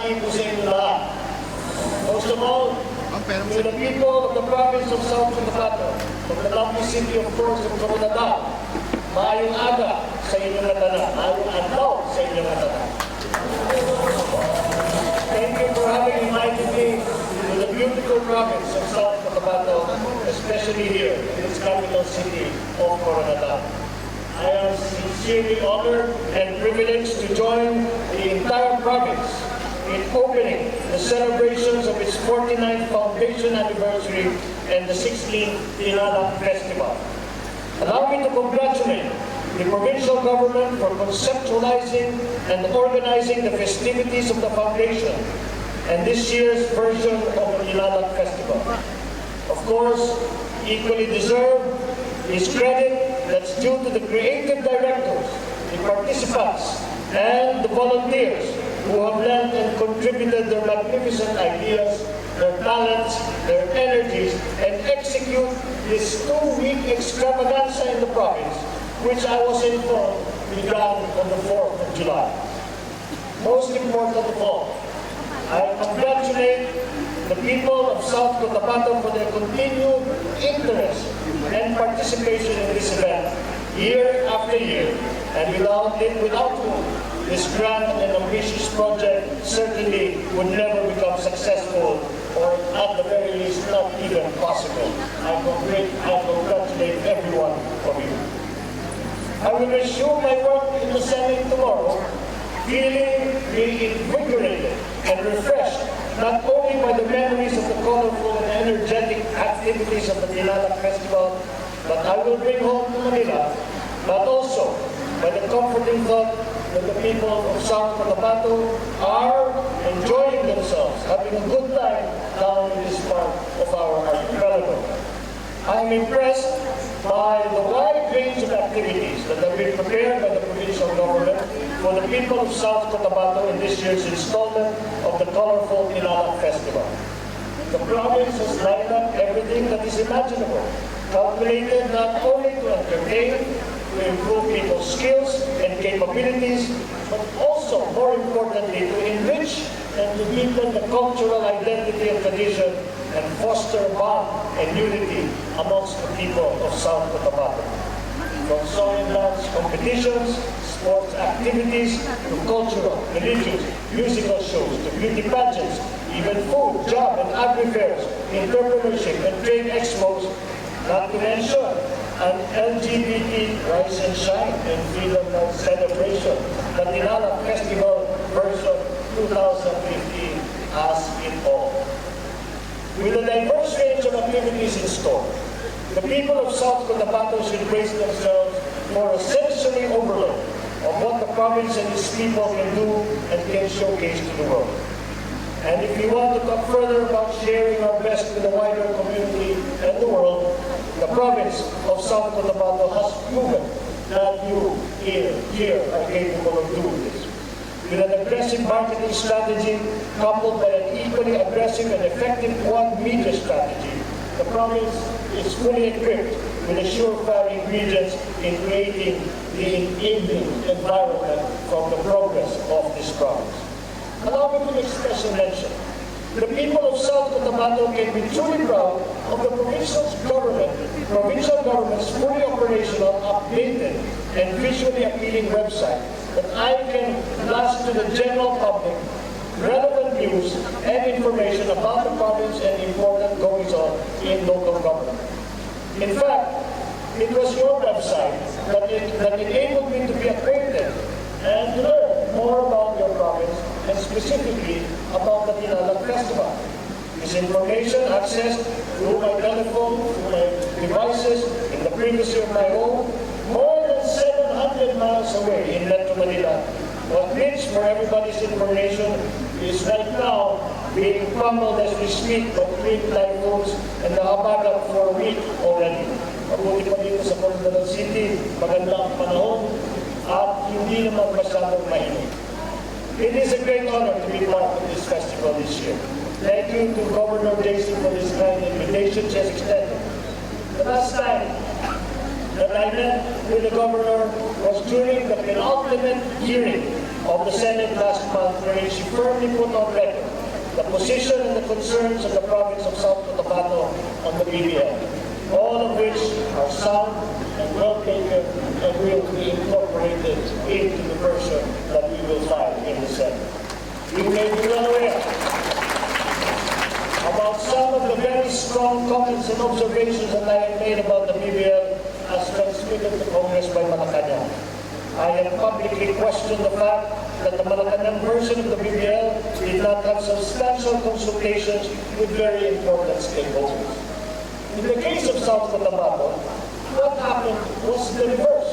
binabati ko sa inyo lahat. Most of all, to the people of the province of South Cotabato, from the lovely city of course of Coronadal, maayong aga sa inyong natana, maayong adlaw sa inyong natana. Thank you for having invited me to the beautiful province of South Cotabato, especially here in its capital city of Coronadal. I am sincerely honored and privileged to join the entire province in opening the celebrations of its 49th foundation anniversary and the 16th Tinalak Festival. Allow me to congratulate the provincial government for conceptualizing and organizing the festivities of the foundation and this year's version of the Tinalak Festival. Of course, equally deserved is credit that's due to the creative directors, the participants, and the volunteers who have lent and contributed their magnificent ideas, their talents, their energies, and execute this 2-week extravaganza in the province, which I was informed began on the 4th of July. Most important of all, I congratulate the people of South Cotabato for their continued interest and participation in this event year after year, and without whom this grand and ambitious project certainly would never become successful, or at the very least not even possible. I congratulate every one of you. I will resume my work in the Senate tomorrow, feeling reinvigorated and refreshed not only by the memories of the colorful and energetic activities of the Tinalak Festival, but I will bring home to Manila, but also by the comforting thought that the people of South Cotabato are enjoying themselves, having a good time down in this part of our archipelago. I am impressed by the wide range of activities that have been prepared by the provincial government for the people of South Cotabato in this year's installment of the colorful Tinalak Festival. The province has lined up everything that is imaginable, calculated not only to entertain, to improve people's skills and capabilities, but also, more importantly, to enrich and to deepen the cultural identity and tradition and foster bond and unity amongst the people of South Cotabato. From song and dance competitions, sports activities, to cultural, religious, musical shows, to beauty pageants, even food, job and agri-fairs, entrepreneurship and trade expos, not to mention an LGBT Rise and Shine and Freedom Night celebration, the Tinalak Festival version 2015 as it all. With a diverse range of activities in store, the people of South Cotabato should brace themselves for a sensory overload of what the province and its people can do and can showcase to the world. And if you want to talk further about sharing our best with the wider community and the world, the province of South Cotabato has proven that you here are capable of doing this. With an aggressive marketing strategy coupled by an equally aggressive and effective quad media strategy, the province is fully equipped with the surefire ingredients in creating the enabling environment for the progress of this province. Allow me to make special mention. The people of South Cotabato can be truly proud of the provincial government's fully operational, updated, and visually appealing website that I can blast to the general public relevant news and information about the province and important goings-on in local government. In fact, it was your website that enabled me to be acquainted and learn more about your province and specifically about the Tinalak Festival. This information accessed through my telephone, through my devices, in the privacy of my home, more than 700 miles away in Metro Manila. What means for everybody's information is right now being pummeled as we speak by 3 typhoons and nakabagat for a week already. Mabuti pa dito sa Coronadal City, maganda ang panahon at hindi naman masyadong mainit. It is a great honor to be part of this festival this year. Thank you to Governor Daisy for this kind invitation she has extended. The last time that I met with the governor was during the penultimate hearing of the Senate last month, wherein she firmly put on record the position and the concerns of the province of South Cotabato on the BBM, all of which are sound and well taken and will be incorporated into the version that we will file in the Senate. You may be well aware about some of the very strong comments and observations that I have made about the BBL as transmitted to Congress by Malacanang. I have publicly questioned the fact that the Malacanang version of the BBL did not have substantial consultations with very important stakeholders. In the case of South Cotabato, what happened was the reverse.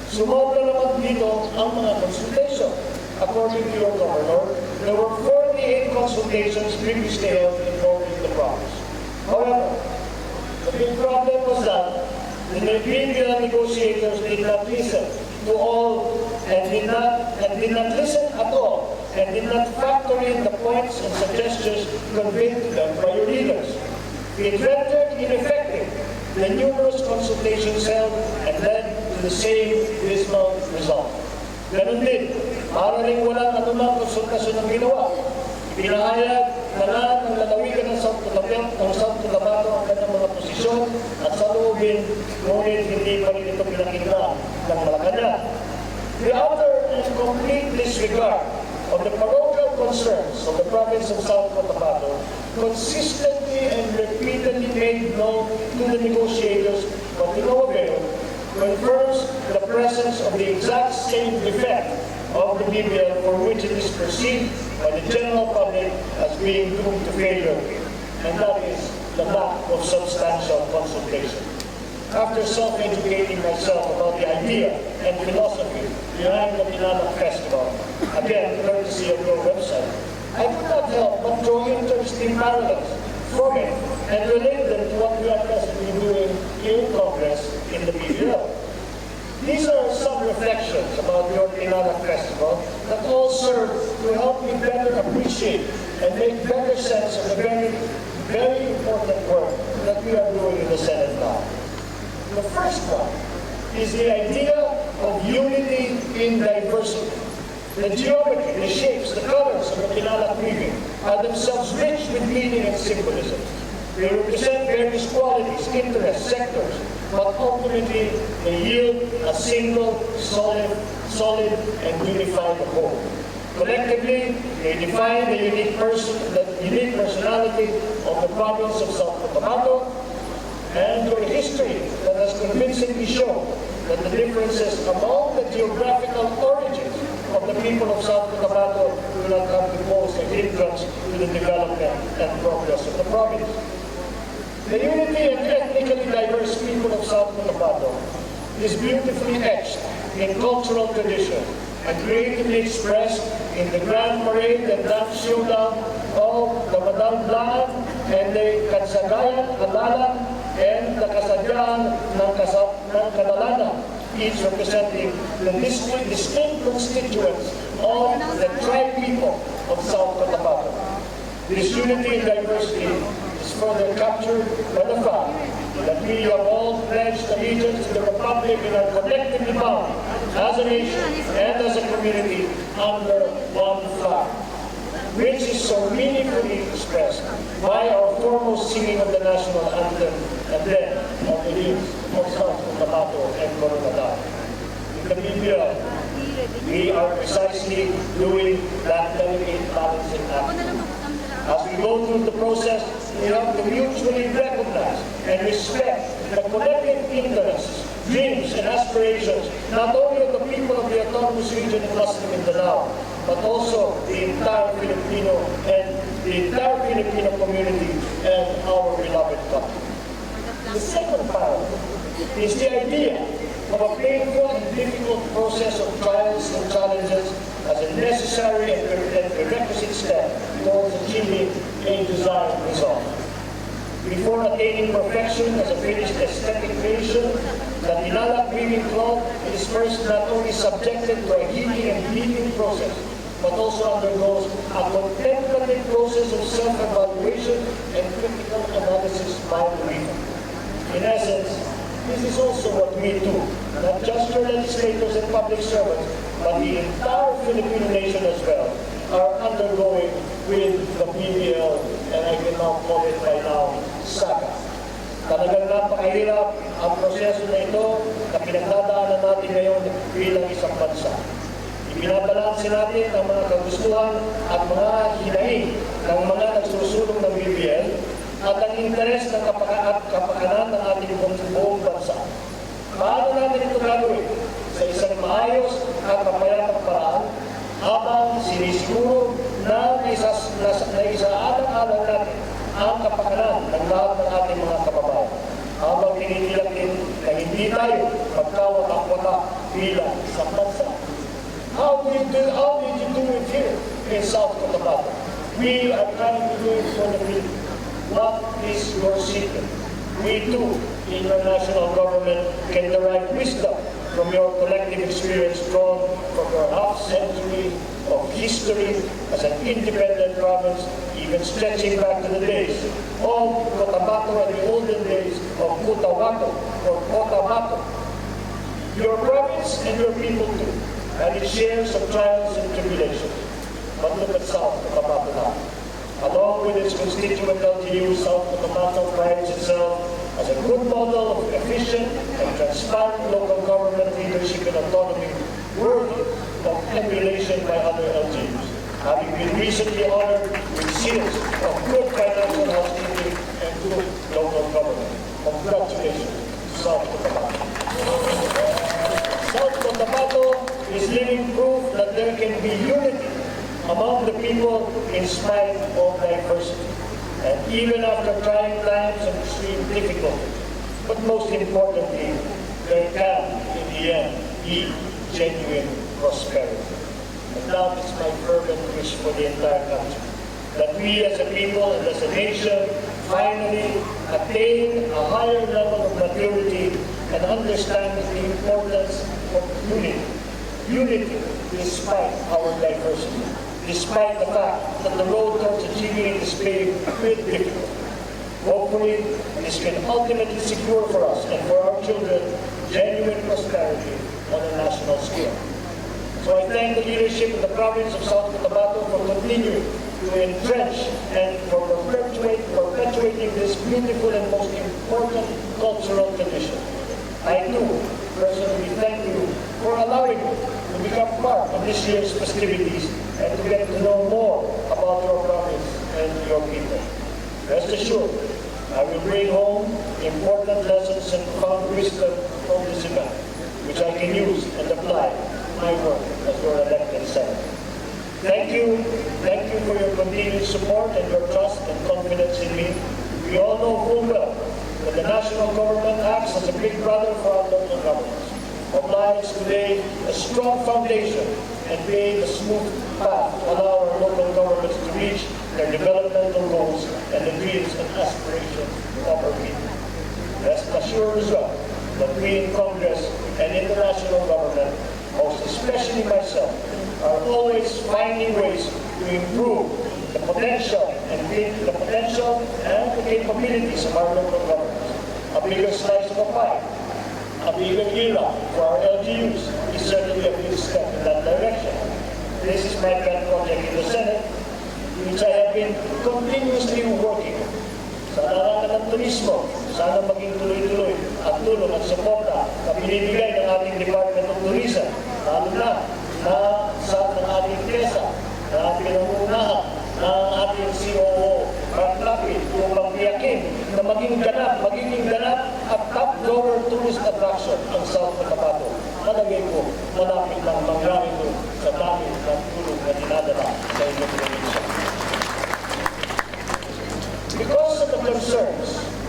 Sumobra naman dito ang mga consultation. According to your governor, there were 48 consultations previously held involving the province. However, the big problem was that the BBL negotiators did not listen to all and did not listen at all and did not factor in the points and suggestions conveyed to them by your leaders. It rendered ineffective the numerous consultations held and led to the same dismal result. Ganun din, para rin walang anumang konsultasyon ng ginawa. Pinahayag na lahat ng lalawigan ng South Cotabato ang kanyang mga posisyon at saloobin, ngunit hindi pa rin ito pinakita ng Malacanang. The utter and complete disregard of the parochial concerns of the province of South Cotabato consistently and repeatedly made known to the negotiators, but to no avail, confirms the presence of the exact same defect of the BBL for which it is perceived by the general public as being doomed to failure, and that is the lack of substantial consultation. After self-educating myself about the idea and philosophy behind the Tinalak Festival, again, courtesy of your website, I could not help but draw interesting parallels from it and relate them to what we are presently doing in Congress in the BBL. These are some reflections about the Tinalak Festival that all serve to help me better appreciate and make better sense of the very, very important work that we are doing in the Senate now. The first one is the idea of unity in diversity. The geometry, the shapes, the colors of the Tinalak weaving are themselves rich with meaning and symbolism. They represent various qualities, interests, sectors, but ultimately they yield a single, solid, and unified whole. Collectively, they define the unique personality of the province of South Cotabato, and your history that has convincingly shown that the differences among the geographical origins of the people of South Cotabato do not come to pose a hindrance to the development and progress of the province. The unity and ethnically diverse people of South Cotabato is beautifully etched in cultural tradition and creatively expressed in the grand parade and dance showdown of the Madang Blaan and the Kansagayan Alala and the Kasadyan ng Kadalanan, each representing the distinct constituents of the tribe people of South Cotabato. This unity and diversity is further captured by the fact that we have all pledged allegiance to the Republic and are collectively bound as a nation and as a community under one flag, which is so meaningfully expressed by our foremost singing of the national anthem and then of the hymns of South Cotabato and Coronadal. In the BBL, we are precisely doing that delicate balancing act. As we go through the process, we have to mutually recognize and respect the collective interests, dreams, and aspirations, not only of the people of the autonomous region of Muslim Mindanao, but also the entire Filipino community and our beloved country. The second parallel is the idea of a painful and difficult process of trials and challenges as a necessary and prerequisite step towards achieving a desired result. Before attaining perfection as a finished aesthetic creation, the Tinalak weaving cloth is first not only subjected to a heating and bleeding process, but also undergoes a contemplative process of self-evaluation and critical analysis by the weaver. In essence, this is also what we do, not just your legislators and public servants, but the entire Filipino nation as well, are undergoing with the BBL, and I can now call it by now, saga. Talagang napakahirap ang proseso na ito na pinagdadaanan natin ngayon bilang isang bansa. Ibinabalansin natin ang mga kagustuhan at mga hinaing ng mga nagsusulong ng BBL at ang interes ng kapakanan ng ating buong bansa. Paano natin ito gagawin? Sa isang maayos at mapayapang paraan habang sinisiguro na naisaalang-alang natin ang kapakanan ng lahat ng ating mga kababayan. Habang tinitiyak din na hindi tayo magkawatak-watak bilang isang bansa. How did you do it here in South Cotabato? We are trying to do it for the people. What is your secret? We too, in your national government, can derive wisdom from your collective experience drawn from your half-century of history as an independent province, even stretching back to the days of Cotabato and the olden days of Cotabato or Cotabato. Your province and your people too, and its shares of trials and tribulations. But look at South Cotabato now. Along with its constituent LGU, South Cotabato prides itself as a good model of efficient and transparent local government leadership and autonomy worthy of emulation by other LGUs, having been recently honored with seals of good financial housekeeping and good local government. Congratulations, South Cotabato. South Cotabato is living proof that there can be unity among the people in spite of diversity, and even after trying times and extreme difficulties. But most importantly, there can, in the end, be genuine prosperity. And that is my fervent wish for the entire country, that we as a people and as a nation finally attain a higher level of maturity and understand the importance of unity. Unity despite our diversity, despite the fact that the road towards achieving it is paved with difficulty. Hopefully, this can ultimately secure for us and for our children genuine prosperity on a national scale. So I thank the leadership of the province of South Cotabato for continuing to entrench and for perpetuating this beautiful and most important cultural tradition. I too personally thank you for allowing me to become part of this year's festivities and to get to know more about your province and your people. Rest assured, I will bring home important lessons and profound wisdom from this event, which I can use and apply to my work as your elected senator. Thank you for your continued support and your trust and confidence in me. We all know full well that the national government acts as a big brother for our local governments, provides today a strong foundation and pave a smooth path to allow our local governments to reach their developmental goals and the dreams and aspirations of our people. Rest assured as well that we in Congress and in the national government, most especially myself, are always finding ways to improve the potential and the capabilities of our local governments. A bigger slice of a pie, a bigger era for our LGUs is certainly a big step in that direction. This is my pet project in the Senate, which I have been continuously working on. Sa larangan ng turismo, sana maging tuloy-tuloy at tulong at suporta na binibigay ng ating Department of Tourism, lalo na sa ating PESA, na ating pinangunahan ng ating COO, Mark Lapid, upang tiyakin na magiging ganap at top-grower tourist attraction ang South Cotabato. Malagay ko, malapit lang mangyari ito sa dami ng tulong na dinadala sa inyong probinsya. Because of the concerns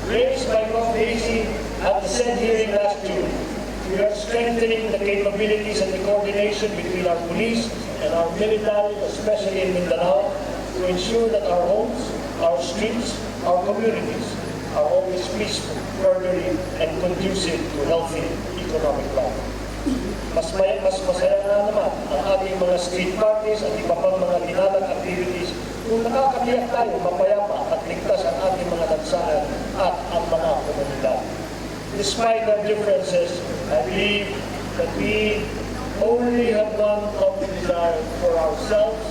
raised by Prof. Daisy at the Senate hearing last June, we are strengthening the capabilities and the coordination between our police and our military, especially in Mindanao, to ensure that our homes, our streets, our communities are always peaceful, orderly, and conducive to healthy economic life. Mas masaya na naman ang ating mga street parties at iba pang mga dinalang activities kung nakakatiyak tayo mapayapa at ligtas ang ating mga lansangan at ang mga komunidad. Despite our differences, I believe that we only have one common desire for ourselves,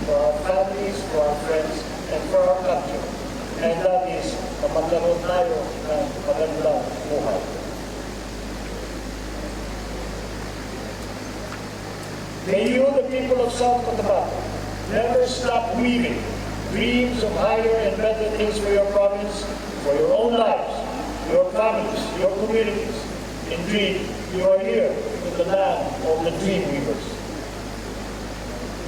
for our families, for our friends, and for our country. And that is na magkaroon tayo ng magandang buhay. May you, the people of South Cotabato, never stop weaving dreams of higher and better things for your province, for your own lives, your families, your communities. Indeed, you are here in the land of the dream weavers.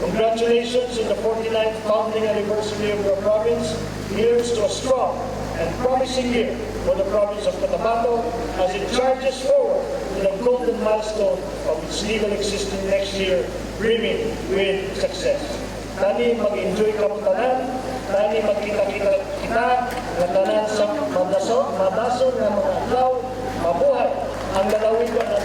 Congratulations on the 49th founding anniversary of your province. Here's to a strong and promising year for the province of Cotabato as it charges forward to the golden milestone of its legal existence next year, brimming with success. Tani mag-enjoy ka po tanan, tani magkita-kita kita, na tanan sa madason na mga adlaw, mabuhay ang lalawigan ng